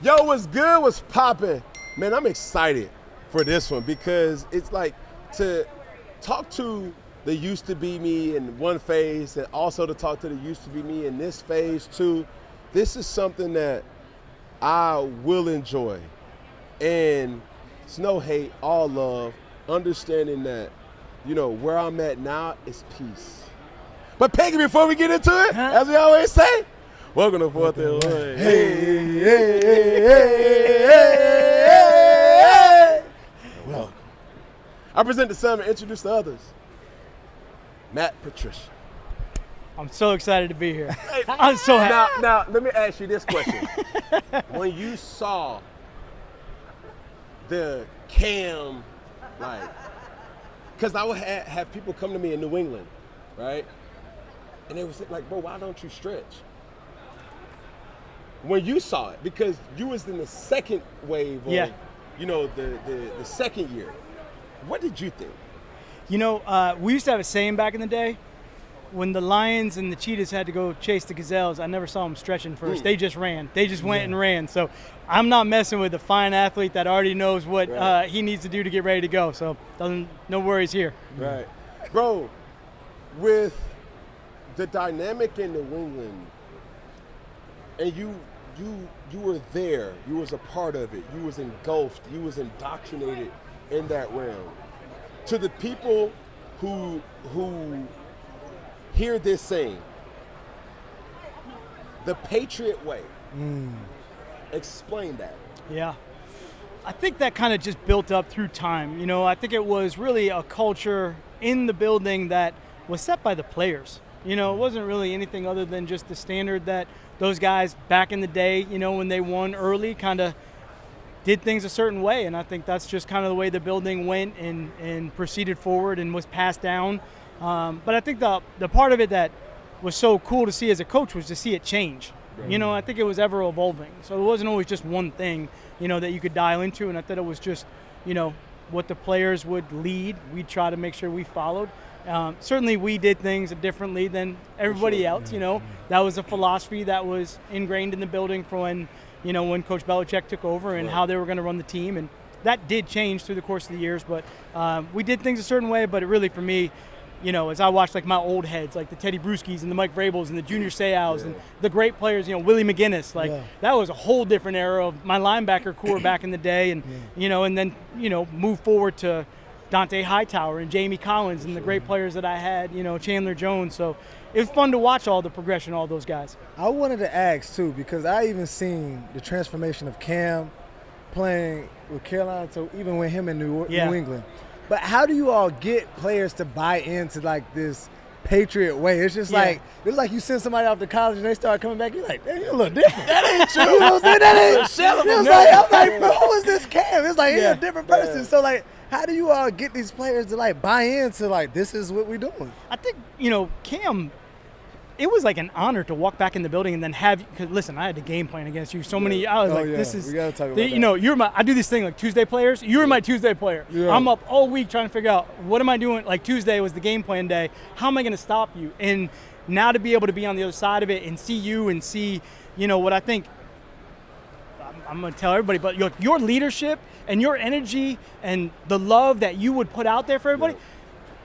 Yo, what's good? What's poppin'? Man, I'm excited for this one because it's like to talk to the used to be me in one phase and also to talk to the used to be me in this phase too. This is something that I will enjoy. And it's no hate, all love, understanding that, you know, where I'm at now is peace. But Peggy, before we get into it, as we always say, welcome to 4th&1. Hey, hey, hey, hey, hey. Welcome. I present to some and introduce the others. Matt Patricia. I'm so excited to be here. I'm so happy. Now, let me ask you this question. When you saw the Cam, like, because I would have people come to me in New England, right? And they would say, like, bro, why don't you stretch? When you saw it, because you was in the second wave of, you know, the second year, what did you think? You know, we used to have a saying back in the day, when the lions and the cheetahs had to go chase the gazelles, I never saw them stretching first. They just ran. They just went and ran. So I'm not messing with a fine athlete that already knows what he needs to do to get ready to go. So no worries here. Right. Bro, with the dynamic in New England, and you were there, you was a part of it, you was engulfed, you was indoctrinated in that realm. To the people who hear this saying, the Patriot Way, explain that. Yeah. I think that kind of just built up through time. You know, I think it was really a culture in the building that was set by the players. You know, it wasn't really anything other than just the standard that those guys back in the day, you know, when they won early, kind of did things a certain way. And I think that's just kind of the way the building went and proceeded forward and was passed down. But I think the part of it that was so cool to see as a coach was to see it change. Right. You know, I think it was ever evolving. So it wasn't always just one thing, you know, that you could dial into. And I thought it was just, you know, what the players would lead. We'd try to make sure we followed. Certainly we did things differently than everybody else, you know. That was a philosophy that was ingrained in the building for when, you know, when Coach Belichick took over and how they were going to run the team. And that did change through the course of the years. But we did things a certain way. But it really, for me, you know, as I watched like my old heads, like the Teddy Bruschi's and the Mike Vrabels and the Junior Seau's and the great players, you know, Willie McGinnis, like that was a whole different era of my linebacker core back in the day. And, you know, and then, you know, move forward to Dante Hightower and Jamie Collins and the great players that I had, you know, Chandler Jones. So it was fun to watch all the progression, all those guys. I wanted to ask, too, because I even seen the transformation of Cam playing with Carolina to even with him in New England. But how do you all get players to buy into, like, this Patriot way? It's just like, it's like you send somebody off to college and they start coming back, you're like, damn, you're a little different. That ain't true. You know what I'm saying? That ain't I'm like, bro, who is this Cam? It's like, he's a different person. So, like, how do you all get these players to, like, buy into, like, this is what we're doing? I think, you know, Cam, it was like an honor to walk back in the building and then have, because listen, I had to game plan against you. So many, I was this is, we gotta talk about that. You know, I do this thing like Tuesday players. You're my Tuesday player. Yeah. I'm up all week trying to figure out what am I doing. Like Tuesday was the game plan day. How am I going to stop you? And now to be able to be on the other side of it and see you and see, you know, what I think, I'm going to tell everybody, but your leadership and your energy and the love that you would put out there for everybody,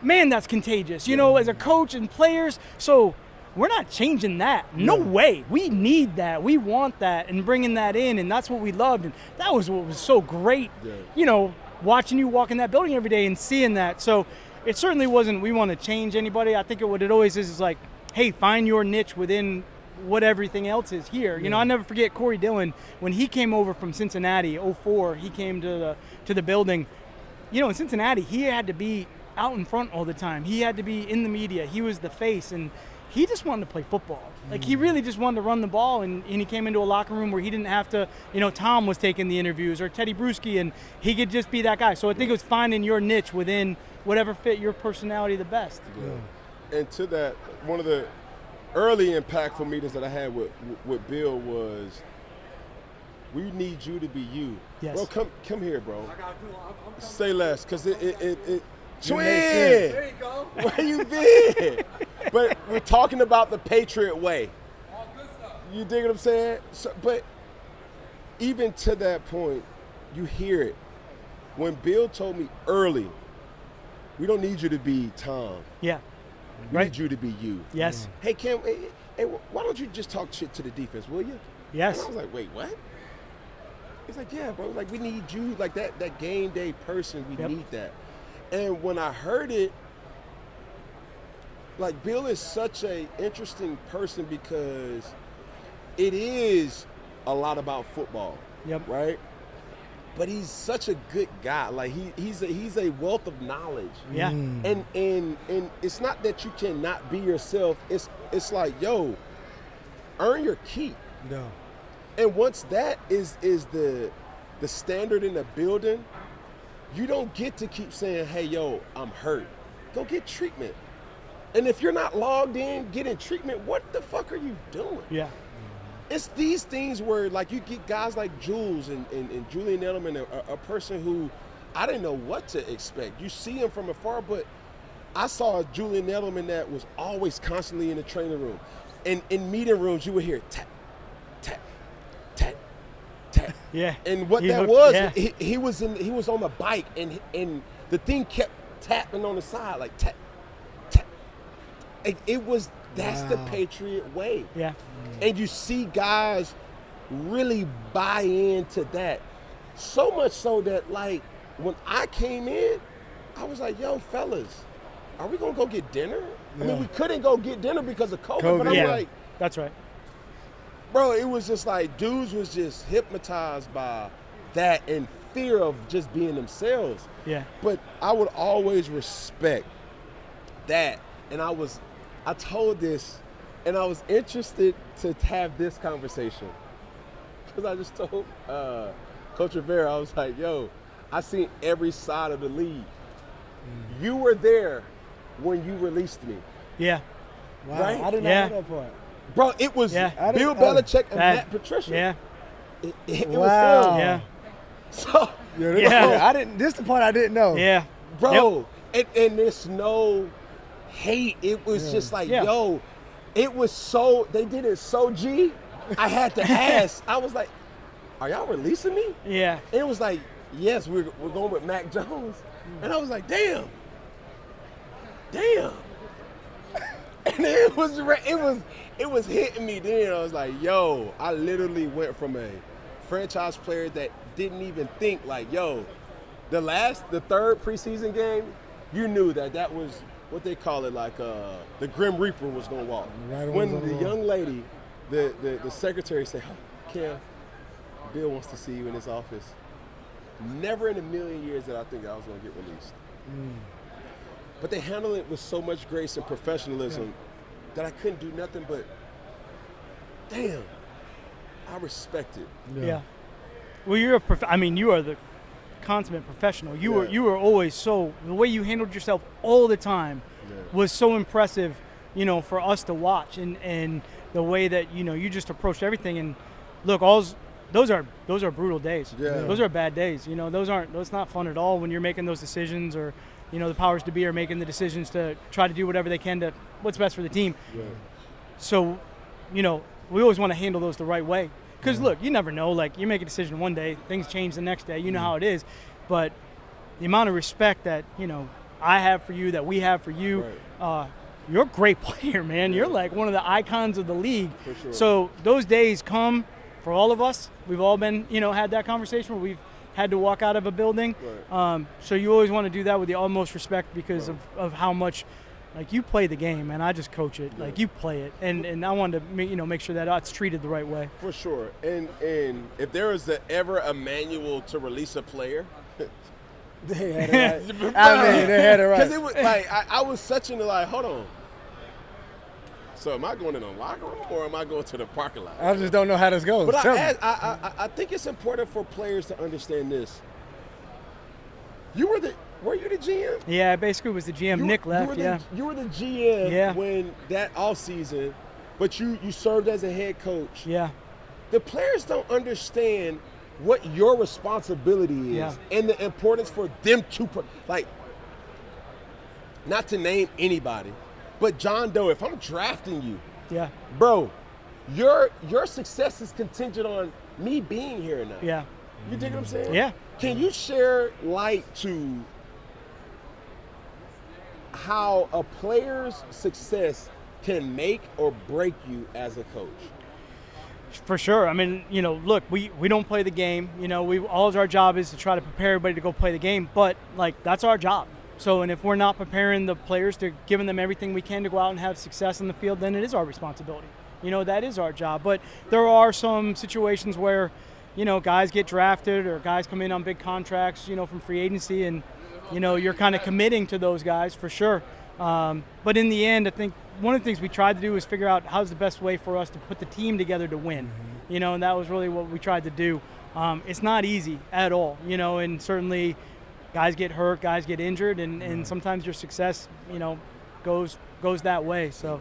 man, that's contagious. You know, as a coach and players, so we're not changing that. No way. We need that. We want that and bringing that in, and that's what we loved. And that was what was so great, you know, watching you walk in that building every day and seeing that. So it certainly wasn't we want to change anybody. I think what it always is like, hey, find your niche within what everything else is here. You know, I never forget Corey Dillon when he came over from Cincinnati, 04, he came to the building. You know, in Cincinnati, he had to be out in front all the time. He had to be in the media. He was the face, and he just wanted to play football. Like, he really just wanted to run the ball, and he came into a locker room where he didn't have to, you know, Tom was taking the interviews or Teddy Bruschi, and he could just be that guy. So I think it was finding your niche within whatever fit your personality the best. Yeah. And to that, one of the early impactful meetings that I had with Bill was, we need you to be you. Yes. Bro, come here, bro. Say less, because it Twin! There you go. Where you been? But we're talking about the Patriot Way. All good stuff. You dig what I'm saying? So, but even to that point, you hear it. When Bill told me early, we don't need you to be Tom. Yeah. We Right. need you to be you. Yes. Hey, Cam, hey, why don't you just talk shit to the defense, will you? Yes. And I was like, wait, what? He's like, yeah, bro. Like, we need you, like that game day person. We need that. And when I heard it, like, Bill is such a interesting person because it is a lot about football. Yep. Right? But he's such a good guy. Like, he's a wealth of knowledge. Yeah. And it's not that you cannot be yourself. It's like, yo, earn your keep. No. And once that is the standard in the building, you don't get to keep saying, hey, yo, I'm hurt. Go get treatment. And if you're not logged in, getting treatment, what the fuck are you doing? Yeah. It's these things where, like, you get guys like Jules and Julian Edelman, a person who I didn't know what to expect. You see him from afar, but I saw a Julian Edelman that was always constantly in the training room. And in meeting rooms, you would hear tap, tap, tap, tap. Yeah. And what He that hooked- was, yeah. he was on the bike, and the thing kept tapping on the side, like tap, tap. That's the Patriot way. Yeah. And you see guys really buy into that. So much so that, like, when I came in, I was like, yo, fellas, are we going to go get dinner? I mean, we couldn't go get dinner because of COVID. But I'm like, That's right. bro, it was just like dudes was just hypnotized by that and fear of just being themselves. Yeah. But I would always respect that. And I told this, and I was interested to have this conversation. Because I just told Coach Rivera, I was like, yo, I seen every side of the league. You were there when you released me. Wow. Right? I didn't Yeah. know that part. Bro, it was Yeah. Bill Belichick and That- Matt Patricia. Yeah. It was Wow. him. Yeah. So, Yeah. I didn't. This is the part I didn't know. Yeah. bro, and there's no hate. It was just like, yo, it was so, they did it so G. I had to ask. I was like, are y'all releasing me? Yeah. And it was like, yes, we're going with Mac Jones. And I was like, damn. And it was hitting me then. I was like, yo, I literally went from a franchise player that didn't even think, like, yo, the third preseason game, you knew that was what they call it, like the Grim Reaper was gonna walk. Right, when the young lady, the secretary said, oh, Kim, Bill wants to see you in his office. Never in a million years did I think I was gonna get released. But they handled it with so much grace and professionalism that I couldn't do nothing but, damn, I respect it. Yeah. Well, you are the consummate professional. You were always the way you handled yourself all the time was so impressive, for us to watch, and the way that, you just approached everything. And look, those are brutal days. Yeah. Those are bad days. Those not fun at all when you're making those decisions, or the powers to be are making the decisions to try to do whatever they can to what's best for the team. Yeah. So, we always want to handle those the right way. Because, look, you never know. Like, you make a decision one day, things change the next day. You know how it is. But the amount of respect that, I have for you, that we have for you, you're a great player, man. You're like one of the icons of the league. For sure. So those days come for all of us. We've all been, had that conversation where we've had to walk out of a building. Right. So you always want to do that with the utmost respect because of how much, like, you play the game, and I just coach it. Like, you play it, and I wanted to make sure that it's treated the right way. For sure. And if there was ever a manual to release a player, They had it right. They had it right. Because it was like I was such in the, like, hold on. So am I going in the locker room or am I going to the parking lot? I just don't know how this goes. But Tell me. I think it's important for players to understand this. Were you the GM? Yeah, I basically was the GM. Nick left, You were the GM when that offseason, but you served as a head coach. Yeah. The players don't understand what your responsibility is and the importance for them to, like, not to name anybody, but John Doe, if I'm drafting you, bro, your success is contingent on me being here now. Yeah. You dig what I'm saying? Yeah. Can you share light to how a player's success can make or break you as a coach? For sure. I mean, look, we don't play the game. All our job is to try to prepare everybody to go play the game. But, that's our job. So, and if we're not preparing the players to giving them everything we can to go out and have success on the field, then it is our responsibility. That is our job. But there are some situations where, guys get drafted or guys come in on big contracts, from free agency, and, you're kind of committing to those guys for sure. But in the end, I think one of the things we tried to do was figure out how's the best way for us to put the team together to win, and that was really what we tried to do. It's not easy at all, and certainly guys get hurt, guys get injured, and sometimes your success, goes that way. So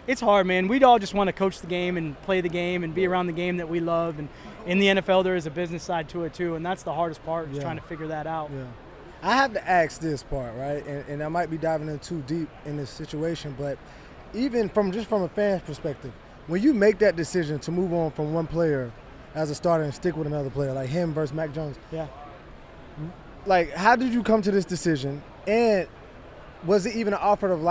it's hard, man. We'd all just want to coach the game and play the game and be around the game that we love. And in the NFL, there is a business side to it too, and that's the hardest part, is trying to figure that out. Yeah. I have to ask this part, right? And I might be diving in too deep in this situation, but even from a fan's perspective, when you make that decision to move on from one player as a starter and stick with another player, like him versus Mac Jones, how did you come to this decision? And was it even an offer of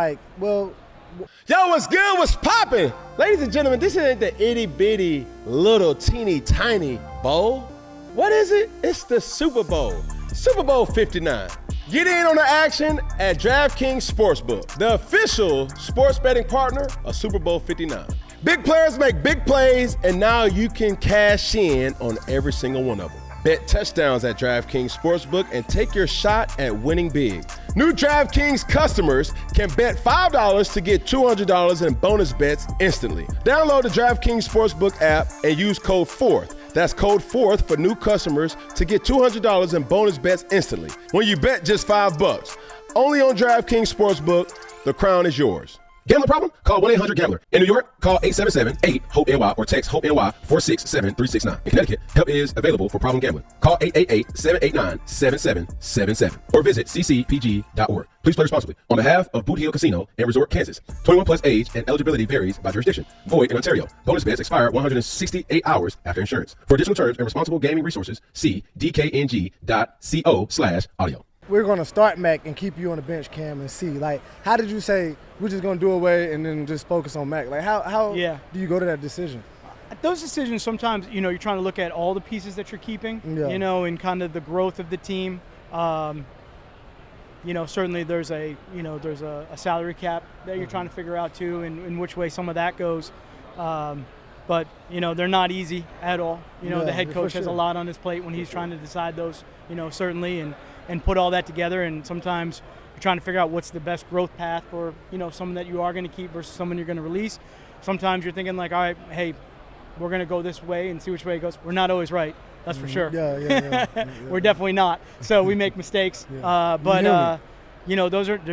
Yo, what's good? What's poppin'? Ladies and gentlemen, this isn't the itty bitty little teeny tiny bowl. What is it? It's the Super Bowl. Super Bowl 59. Get in on the action at DraftKings Sportsbook, the official sports betting partner of Super Bowl 59. Big players make big plays, and now you can cash in on every single one of them. Bet touchdowns at DraftKings Sportsbook and take your shot at winning big. New DraftKings customers can bet $5 to get $200 in bonus bets instantly. Download the DraftKings Sportsbook app and use code 4th. That's code 4th for new customers to get $200 in bonus bets instantly when you bet just $5. Only on DraftKings Sportsbook. The crown is yours. Gambling problem? Call 1-800-GAMBLER. In New York, call 877-8-HOPE-NY or text HOPE-NY 467-369. In Connecticut, help is available for problem gambling. Call 888-789-7777 or visit ccpg.org. Please play responsibly. On behalf of Boot Hill Casino and Resort, Kansas. 21 plus age and eligibility varies by jurisdiction. Void in Ontario. Bonus bets expire 168 hours after insurance. For additional terms and responsible gaming resources, see dkng.co/audio. We're going to start Mac and keep you on the bench, Cam, and see. How did you say we're just going to do away and then just focus on Mac? How do you go to that decision? Those decisions sometimes, you're trying to look at all the pieces that you're keeping, and kind of the growth of the team. Certainly there's a salary cap that you're trying to figure out too, and in which way some of that goes. But they're not easy at all. The head coach has a lot on his plate when he's trying to decide those, certainly, and put all that together. And sometimes you're trying to figure out what's the best growth path for, someone that you are going to keep versus someone you're going to release. Sometimes you're thinking all right, hey, we're going to go this way and see which way it goes. We're not always right. That's for sure. Yeah. We're definitely not. So we make mistakes. They're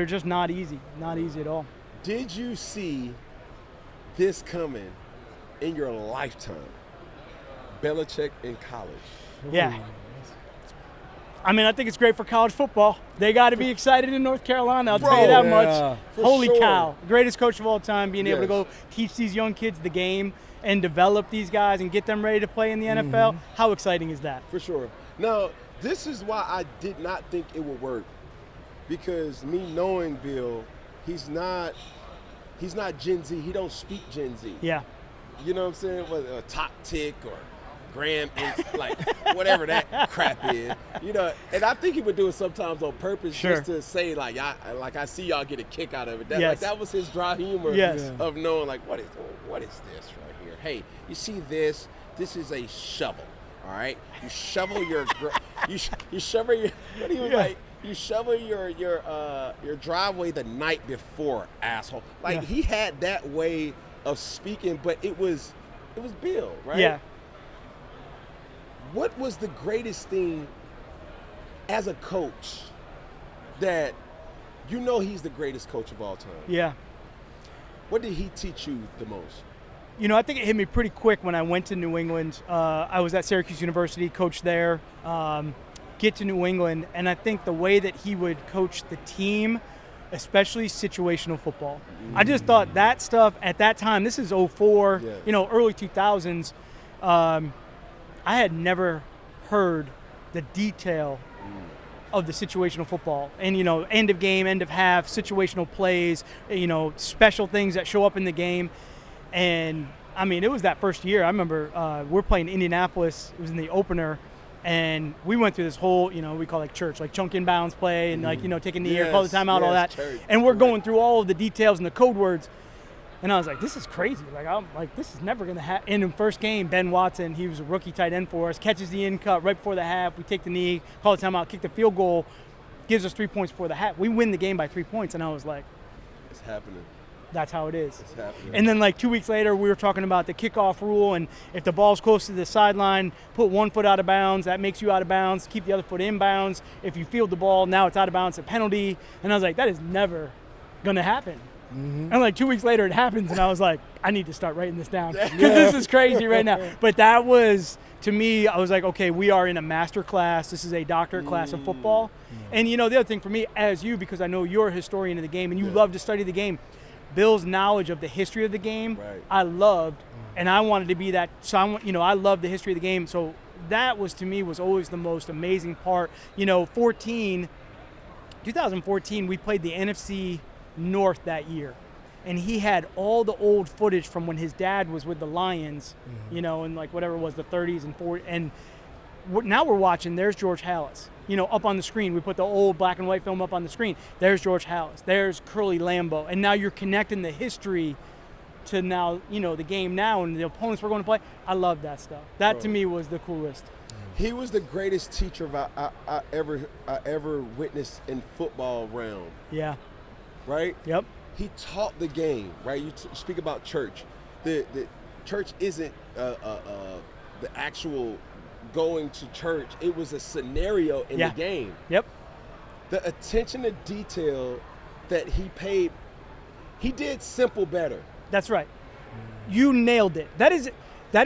just not easy. Not easy at all. Did you see this coming in your lifetime? Belichick in college. Yeah. I mean, I think it's great for college football. They got to be excited in North Carolina. I'll tell you that much. Holy cow. Greatest coach of all time, being able to go teach these young kids the game and develop these guys and get them ready to play in the NFL. How exciting is that? For sure. Now, this is why I did not think it would work. Because me knowing Bill, he's not Gen Z. He don't speak Gen Z. Yeah. You know what I'm saying? A top tick or Graham, whatever that crap is, and I think he would do it sometimes on purpose, just to say I see y'all get a kick out of it. That was his dry humor of knowing what is this right here? Hey, you see this? This is a shovel. All right, you shovel your you shovel your what do you like? You shovel your driveway the night before, asshole. He had that way of speaking, but it was Bill, right? Yeah. What was the greatest thing as a coach that he's the greatest coach of all time? Yeah. What did he teach you the most? I think it hit me pretty quick when I went to New England. I was at Syracuse University, coached there, get to New England, and I think the way that he would coach the team, especially situational football. I just thought that stuff at that time, this is 04, early 2000s, I had never heard the detail of the situational football and, end of game, end of half, situational plays, special things that show up in the game. And I mean, it was that first year. I remember we're playing Indianapolis. It was in the opener. And we went through this whole, we call it church, like chunk inbounds play and taking the air, call the timeout, all that. Church. And we're going through all of the details and the code words. And I was like, this is crazy. This is never going to happen. In the first game, Ben Watson, he was a rookie tight end for us, catches the in cut right before the half. We take the knee, call the timeout, kick the field goal, gives us 3 points before the half. We win the game by 3 points. And I was like, it's happening. That's how it is. It's happening. And then 2 weeks later, we were talking about the kickoff rule, and if the ball's close to the sideline, put 1 foot out of bounds. That makes you out of bounds. Keep the other foot in bounds. If you field the ball, now it's out of bounds, a penalty. And I was like, that is never going to happen. Mm-hmm. And 2 weeks later, it happens, and I was like, I need to start writing this down because this is crazy right now. But that was, to me, I was like, okay, we are in a master class. This is a doctorate class of football. And, the other thing for me, as you, because I know you're a historian of the game and you love to study the game, Bill's knowledge of the history of the game, I loved, and I wanted to be that. So I love the history of the game. So that was, to me, was always the most amazing part. 2014, we played the NFC North that year, and he had all the old footage from when his dad was with the Lions, in whatever it was, the 30s and 40s. And now we're watching. There's George Halas. Up on the screen. We put the old black and white film up on the screen. There's George Halas. There's Curly Lambeau. And now you're connecting the history to now, the game now and the opponents we're going to play. I love that stuff. That, to me, was the coolest. He was the greatest teacher I ever witnessed in football realm. Yeah. Right? Yep. He taught the game, right? You speak about church. The church isn't the actual going to church. It was a scenario in the game. Yep. The attention to detail that he paid, he did simple better. That's right. You nailed it. That is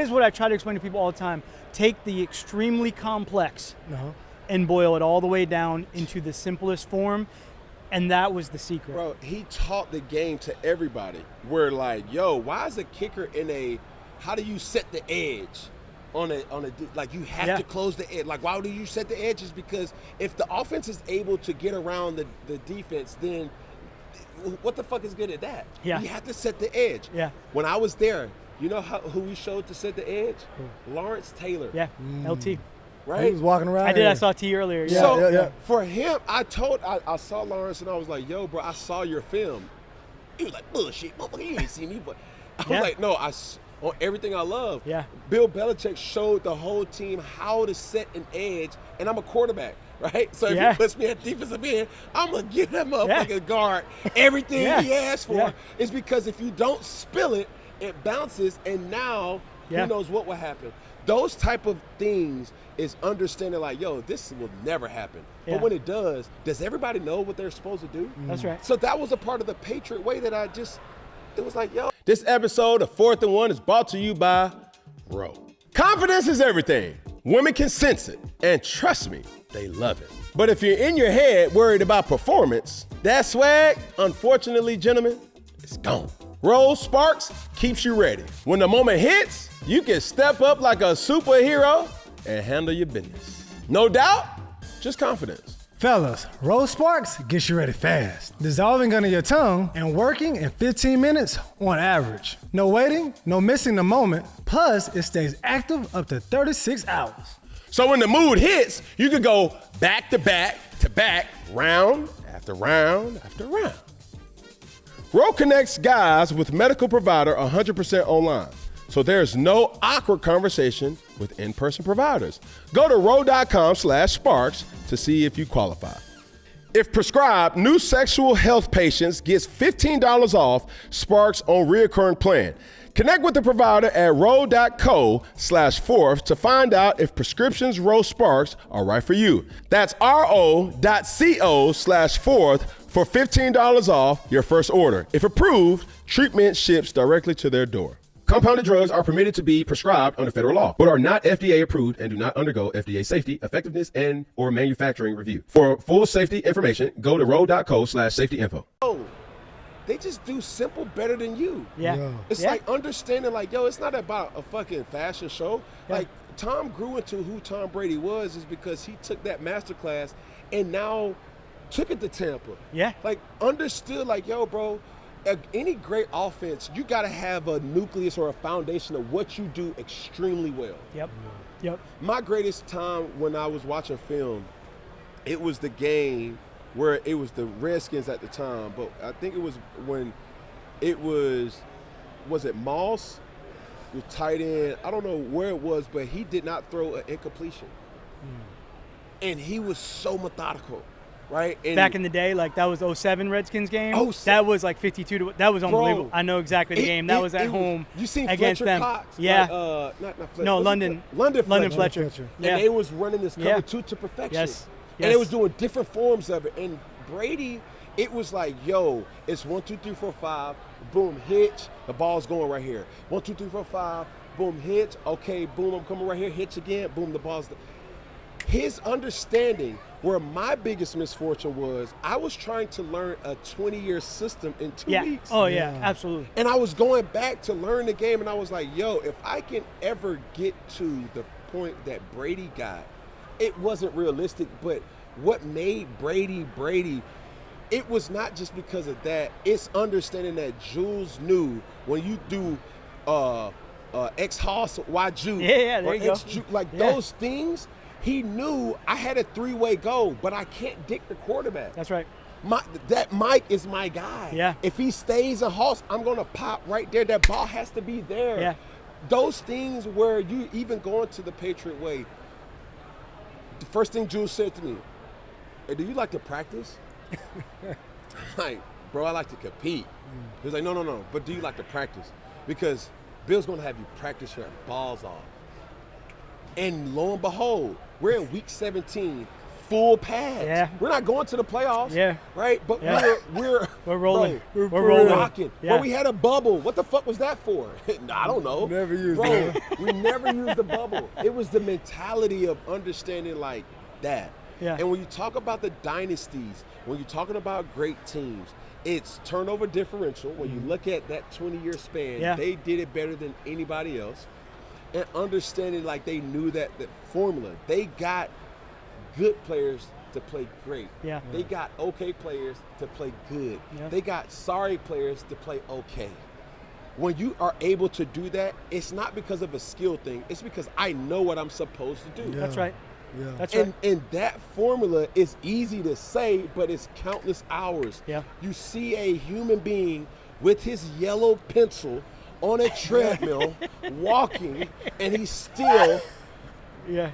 what I try to explain to people all the time. Take the extremely complex and boil it all the way down into the simplest form, and that was the secret. Bro, he taught the game to everybody. We're like, yo, why is a kicker how do you set the edge? On a you have to close the edge. Why do you set the edges? Because if the offense is able to get around the defense, then what the fuck is good at that? Yeah. You have to set the edge. Yeah. When I was there, you know who we showed to set the edge? Lawrence Taylor. Yeah. LT. Right? He was walking around. I saw T earlier. Yeah. So for him, I saw Lawrence and I was like, yo, bro, I saw your film. He was like, bullshit, motherfucker, you ain't see me, but I was like, no, on everything I love. Yeah. Bill Belichick showed the whole team how to set an edge, and I'm a quarterback, right? So if he puts me at defensive end, I'm going to give that motherfucking guard everything he asked for. It's because if you don't spill it, it bounces, and now who knows what will happen. Those type of things is understanding this will never happen. Yeah. But when it does everybody know what they're supposed to do? That's right. So that was a part of the Patriot Way that it was like, yo. This episode of 4th and 1 is brought to you by Row. Confidence is everything. Women can sense it. And trust me, they love it. But if you're in your head worried about performance, that swag, unfortunately, gentlemen, it's gone. Row Sparks keeps you ready. When the moment hits, you can step up like a superhero and handle your business. No doubt, just confidence. Fellas, Roll Sparks gets you ready fast, dissolving under your tongue and working in 15 minutes on average. No waiting, no missing the moment, plus it stays active up to 36 hours. So when the mood hits, you can go back to back to back, round after round after round. Row connects guys with medical provider 100% online. So there's no awkward conversation with in-person providers. Go to row.com/sparks to see if you qualify. If prescribed, new sexual health patients gets $15 off Sparks on reoccurring plan. Connect with the provider at row.co/4th to find out if prescriptions Row Sparks are right for you. That's ro.co/4th for $15 off your first order. If approved, treatment ships directly to their door. Compounded drugs are permitted to be prescribed under federal law, but are not FDA approved and do not undergo FDA safety, effectiveness, and or manufacturing review. For full safety information, go to row.co/safety info. Oh, they just do simple better than you. Yeah. It's like understanding, it's not about a fucking fashion show. Like, Tom grew into who Tom Brady was is because he took that masterclass and now took it to Tampa. Yeah. Like, understood, like, yo, bro, any great offense, you got to have a nucleus or a foundation of what you do extremely well. Yep. My greatest time when I was watching film, it was the game where it was the Redskins at the time, but I think it was when it was it Moss, the tight end? I don't know where it was, but he did not throw an incompletion. And he was so methodical, right? And back in the day, like that was 07 Redskins game. That was like 52 to, that was unbelievable. I know exactly the game. That was at home you seen against Fletcher them. Cox? Yeah. Like, not Fletcher. No, London Fletcher. And they was running this cover 2 to perfection. Yes. And they was doing different forms of it. And Brady, it was like, yo, it's 1, 2, 3, 4, 5, boom, hitch, the ball's going right here. 1, 2, 3, 4, 5, boom, hitch, okay, boom, I'm coming right here, hitch again, boom, the ball's. His understanding, where my biggest misfortune was, I was trying to learn a 20-year system in 2 weeks. Oh, yeah, absolutely. And I was going back to learn the game, and I was like, yo, if I can ever get to the point that Brady got, it wasn't realistic, but what made Brady, it was not just because of that. It's understanding that Jules knew when you do X Hoss, Y Juke, there you go. Like those things, he knew I had a 3-way go, but I can't dick the quarterback. That's right. That Mike is my guy. Yeah. If he stays in Hoss, I'm going to pop right there. That ball has to be there. Yeah. Those things where you even going to the Patriot Way, the first thing Jules said to me, hey, do you like to practice? Like, bro, I like to compete. He was like, no, but do you like to practice? Because Bill's going to have you practice your balls off. And lo and behold, we're in week 17, full pads. Yeah. We're not going to the playoffs. Yeah. Right? But we're rolling. Bro, we're rolling. Rocking. Yeah. Bro, we had a bubble. What the fuck was that for? I don't know. Never used bro, it. we never used the bubble. It was the mentality of understanding like that. Yeah. And when you talk about the dynasties, when you're talking about great teams, it's turnover differential. When you look at that 20-year span, they did it better than anybody else. And understanding like they knew that formula. They got good players to play great. Yeah. They got okay players to play good. Yeah. They got sorry players to play okay. When you are able to do that, it's not because of a skill thing. It's because I know what I'm supposed to do. Yeah. That's right. Yeah. That's right. And that formula is easy to say, but it's countless hours. Yeah. You see a human being with his yellow pencil on a treadmill, walking, and he's still. Yeah.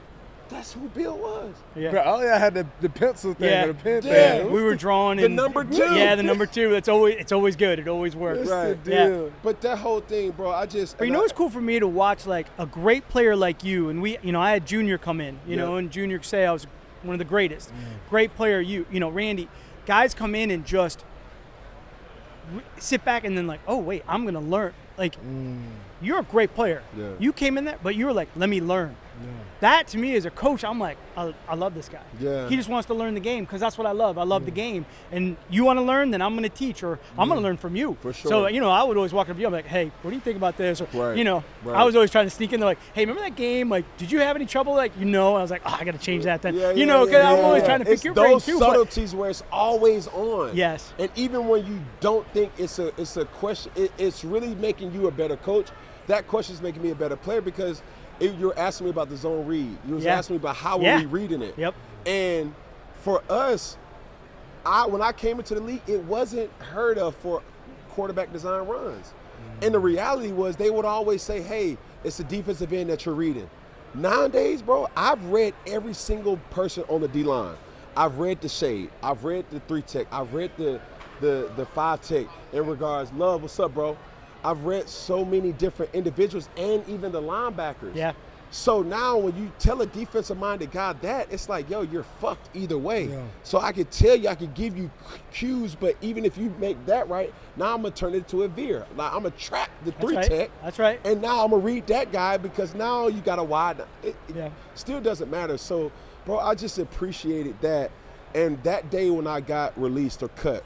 That's who Bill was. Yeah. Bro, all I had the pencil thing, Yeah. or the pen Yeah. thing. We were drawing The number 2. Yeah, the number 2. It's always good. It always works. That's the Yeah. deal. But that whole thing, bro, But you know what's cool for me to watch, like a great player like you, and I had Junior come in, you know, and Junior say I was one of the greatest. Great player, you know, Randy. Guys come in and just sit back and then like, oh wait, I'm gonna learn. Like, you're a great player. Yeah. You came in there, but you were like, let me learn. Yeah. That to me as a coach, I'm like, I love this guy. Yeah. He just wants to learn the game because that's what I love. I love the game. And you want to learn, then I'm going to teach, or I'm going to learn from you. For sure. So, I would always walk up to you. I'm like, hey, what do you think about this? Or, Right. I was always trying to sneak in there like, hey, remember that game? Like, did you have any trouble? Like, And I was like, I got to change that then. Because I'm always trying to pick your brain too. Those subtleties where it's always on. Yes. And even when you don't think it's a question, it's really making you a better coach. That question is making me a better player because you're asking me about the zone read. You was asking me about how are we reading it. Yep. And for us, when I came into the league, it wasn't heard of for quarterback design runs. And the reality was they would always say, hey, it's the defensive end that you're reading. Nowadays, bro, I've read every single person on the D-line. I've read the shade. I've read the 3-tech. I've read the 5-tech in regards. Love, what's up, bro? I've read so many different individuals and even the linebackers. Yeah. So now when you tell a defensive-minded guy that, it's like, yo, you're fucked either way. Yeah. So I could tell you, I could give you cues, but even if you make that right, now I'm going to turn it to a veer. Like, I'm going to trap the 3-tech. That's right. And now I'm going to read that guy because now you got a wide. It still doesn't matter. So, bro, I just appreciated that. And that day when I got released or cut,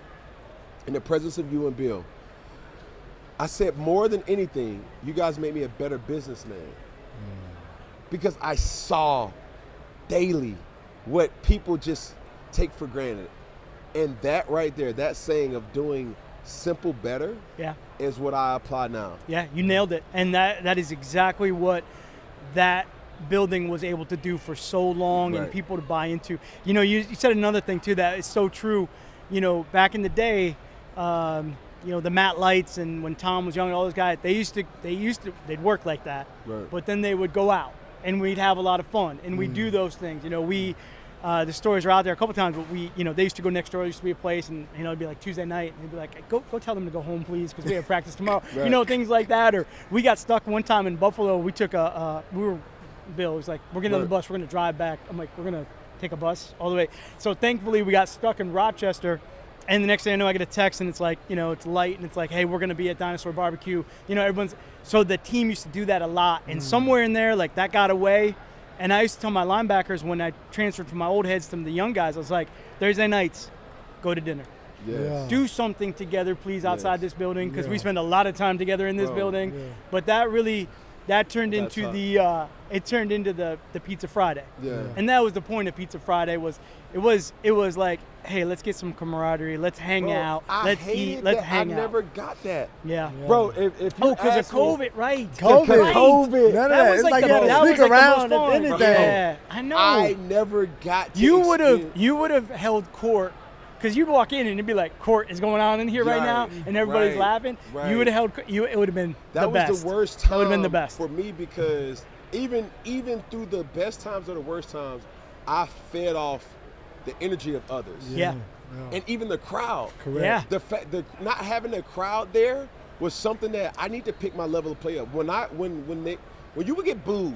in the presence of you and Bill, I said more than anything, you guys made me a better businessman. because I saw daily what people just take for granted. And that right there, that saying of doing simple better is what I apply now. Yeah, you nailed it. And that is exactly what that building was able to do for so long and people to buy into. You know, you said another thing too that is so true. You know, back in the day, you know, the Matt Lights and when Tom was young and all those guys, they'd work like that. Right. But then they would go out and we'd have a lot of fun and we'd do those things. You know, the stories are out there a couple times, but you know, they used to go next door. There used to be a place, and you know, it'd be like Tuesday night, and they'd be like, "Go tell them to go home, please, because we have practice tomorrow." You know, things like that. Or we got stuck one time in Buffalo. We took Bill was like, "We're getting on the bus. We're going to drive back." I'm like, "We're going to take a bus all the way." So thankfully, we got stuck in Rochester, and the next thing I know, I get a text, and it's like, you know, it's light, and it's like, "Hey, we're going to be at Dinosaur Barbecue." You know, so the team used to do that a lot, and somewhere in there, like that got away. And I used to tell my linebackers when I transferred from my old heads to the young guys, I was like, Thursday nights, go to dinner. Yeah. Do something together, please, outside this building, because we spend a lot of time together in this building. Yeah. But that turned into the Pizza Friday. Yeah. And that was the point of Pizza Friday it was like, hey, let's get some camaraderie, let's hang out, let's eat, let's hang out. I never got that. Yeah. Bro, if you because of COVID, right? COVID. None of that was like that was around if anything. Yeah, I know. I never got to You would have held court. Because you'd walk in and it'd be like, court is going on in here right now, and everybody's laughing. Right. You would have held. It would have been the best. That was the worst time. That would have been the best for me, because even through the best times or the worst times, I fed off the energy of others. Yeah. And even the crowd. Correct. Yeah. The fact that not having the crowd there was something that I need to pick my level of play up. When you would get booed,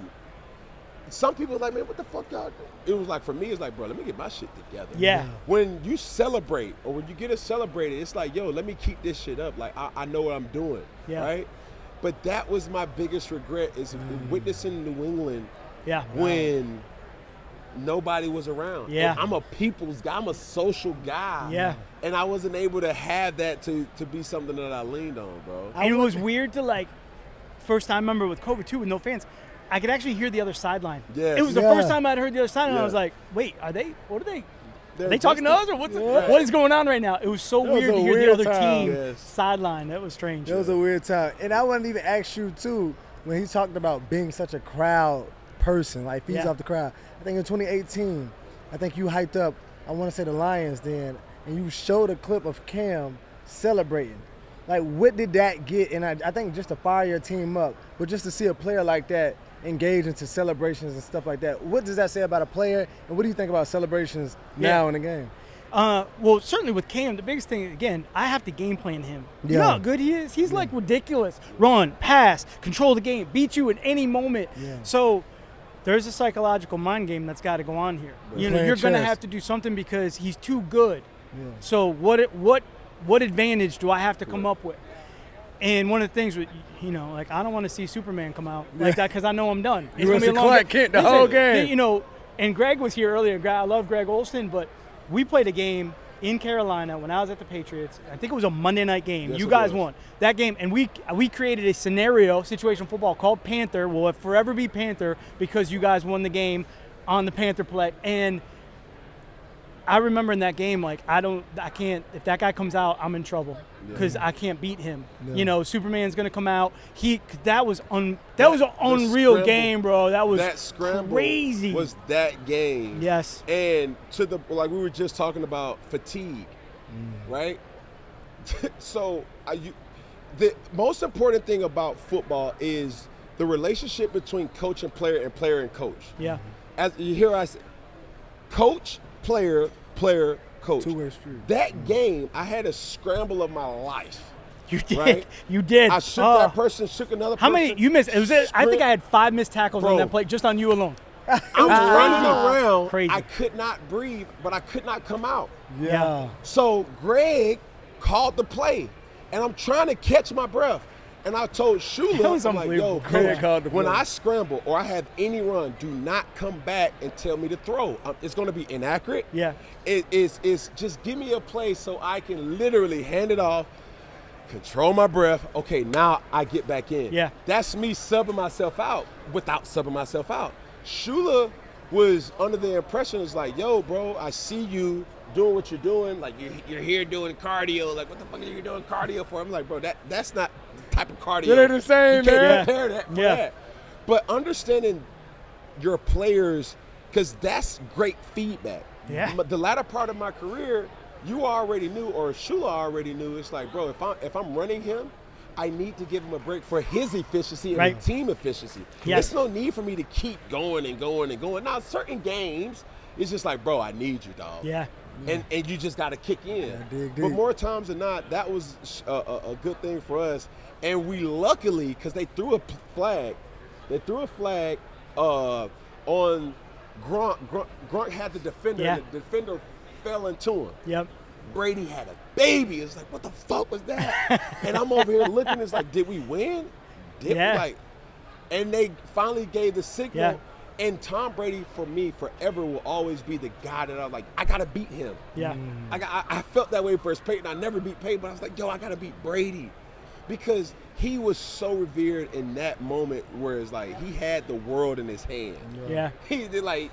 some people were like, man, what the fuck y'all do? It was like, for me, it's like, bro, let me get my shit together. Yeah. When you celebrate, or when you get it celebrated, it's like, yo, let me keep this shit up. Like, I know what I'm doing, right? But that was my biggest regret, is witnessing New England when nobody was around. Yeah. And I'm a people's guy. I'm a social guy. Yeah. And I wasn't able to have that to be something that I leaned on, bro. And it was weird to, like, first time, I remember with COVID too, with no fans, I could actually hear the other sideline. Yes. It was the first time I'd heard the other sideline. I was like, wait, what are they talking to us, or what is going on right now? It was so weird to hear the other team sideline. That was strange. It was a weird time. And I wanted to even ask you too, when he talked about being such a crowd person, like feeds off the crowd. I think in 2018, I think you hyped up, I want to say the Lions then, and you showed a clip of Cam celebrating. Like, what did that get? And I think just to fire your team up, but just to see a player like that engage into celebrations and stuff like that. What does that say about a player, and what do you think about celebrations now in the game? Well, certainly with Cam, the biggest thing, again, I have to game plan him. You know how good he is? He's like ridiculous. Run, pass, control the game, beat you at any moment. Yeah. So there's a psychological mind game that's got to go on here. You know, you're going to have to do something because he's too good. Yeah. So what advantage do I have to come up with? And one of the things, you know, like, I don't want to see Superman come out like that, because I know I'm done. It's going to be a long Clark Kent the whole game. You know, and Greg was here earlier. I love Greg Olson, but we played a game in Carolina when I was at the Patriots. I think it was a Monday night game. Yes, you guys won that game, and we created a situation football called Panther. Will forever be Panther because you guys won the game on the Panther play. And I remember in that game, like, I can't, if that guy comes out, I'm in trouble because I can't beat him. Yeah. You know, Superman's going to come out. That was an unreal game, bro. That scramble crazy. Was that game. Yes. And like we were just talking about fatigue, right? So the most important thing about football is the relationship between coach and player and coach. Yeah. As you hear I say, coach, player, coach. Two-way street. That game, I had a scramble of my life. You did. Right? You did. I shook that person, shook another person. How many you missed? I think I had 5 missed tackles on that play just on you alone. I'm running around. Crazy. I could not breathe, but I could not come out. Yeah. So Greg called the play, and I'm trying to catch my breath. And I told Shula, I'm like, yo, coach, when I scramble or I have any run, do not come back and tell me to throw. It's going to be inaccurate. Yeah. It's just give me a play so I can literally hand it off, control my breath. Okay, now I get back in. Yeah. That's me subbing myself out without subbing myself out. Shula was under the impression, it's like, yo, bro, I see you doing what you're doing. Like, you're here doing cardio. Like, what the fuck are you doing cardio for? I'm like, bro, that's not the type of cardio. They're the same, you can't man. compare that for that. But understanding your players, because that's great feedback. Yeah. But the latter part of my career, you already knew, or Shula already knew, it's like, bro, if I'm running him, I need to give him a break for his efficiency and the team efficiency. Yes. There's no need for me to keep going and going and going. Now, certain games, it's just like, bro, I need you, dog. Yeah. And you just got to kick in. Yeah, dig. But more times than not, that was a good thing for us. And we luckily, because they threw a flag on Gronk. Gronk had the defender, and the defender fell into him. Yep. Brady had a baby. It's like, what the fuck was that? And I'm over here looking. It's like, did we win? Did we? Like, and they finally gave the signal. Yeah. And Tom Brady, for me, forever will always be the guy that I'm like, I gotta beat him. Yeah. I felt that way for his Peyton. I never beat Peyton, but I was like, yo, I gotta beat Brady, because he was so revered in that moment where it's like he had the world in his hand. Yeah. He did, like,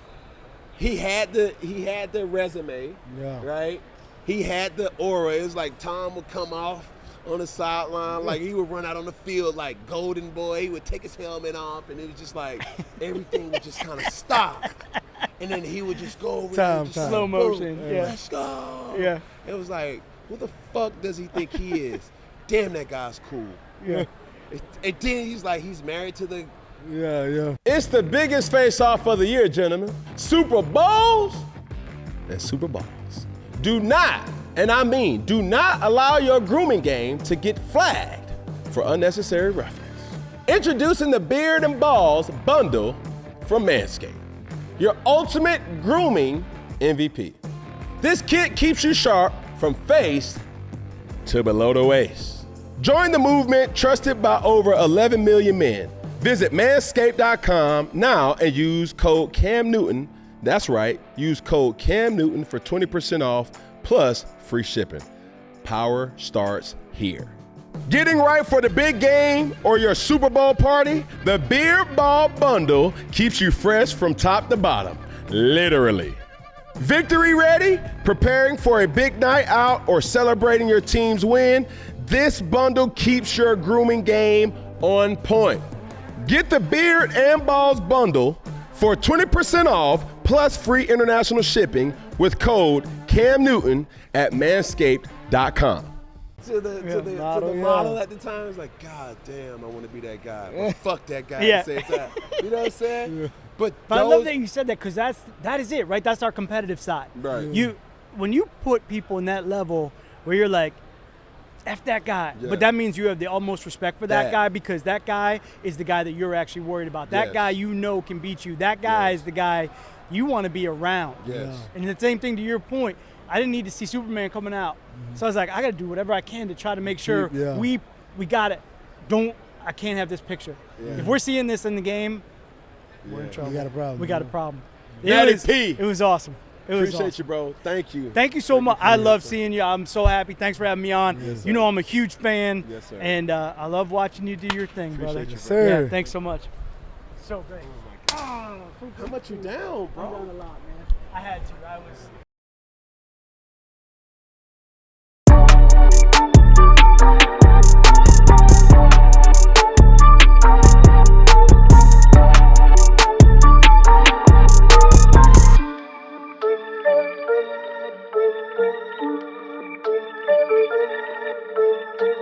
he had the resume, right? He had the aura. It was like Tom would come off on the sideline, like he would run out on the field like Golden Boy. He would take his helmet off, and it was just like everything would just kind of stop. And then he would just go over there and just slow motion. Yeah. Let's go. Yeah. It was like, who the fuck does he think he is? Damn, that guy's cool. Yeah. And then he's married to the. Yeah. It's the biggest face-off of the year, gentlemen. Super Bowls and Super Balls. Do not, and I mean do not, allow your grooming game to get flagged for unnecessary roughness. Introducing the Beard and Balls bundle from Manscaped, your ultimate grooming MVP. This kit keeps you sharp from face to below the waist. Join the movement trusted by over 11 million men. Visit manscaped.com now and use code Cam Newton. That's right, use code Cam Newton for 20% off plus free shipping. Power starts here. Getting right for the big game or your Super Bowl party? The Beard Ball Bundle keeps you fresh from top to bottom, literally. Victory ready? Preparing for a big night out or celebrating your team's win? This bundle keeps your grooming game on point. Get the Beard and Balls Bundle for 20% off plus free international shipping with code Cam Newton at manscaped.com. To the model at the time, it's like, God damn, I want to be that guy. But fuck that guy at the same time. You know what I'm saying? Yeah. But I love that you said that, because that is it, right? That's our competitive side. Right. When you put people in that level where you're like, F that guy. Yeah. But that means you have the utmost respect for that guy, because that guy is the guy that you're actually worried about. That guy you know can beat you. That guy is the guy you want to be around. Yes. And the same thing to your point. I didn't need to see Superman coming out. So I was like, I got to do whatever I can to try to make sure we got it. I can't have this picture. Yeah. If we're seeing this in the game, we're in trouble. We got a problem. We got a problem. It was awesome. Appreciate you, bro. Thank you. Thank you so much. I love seeing you. I'm so happy. Thanks for having me on. Yes, you know I'm a huge fan. Yes, sir. And I love watching you do your thing, brother. Appreciate you, sir. Yeah, thanks so much. So great. How much you down, bro? I'm down a lot, man. I had to.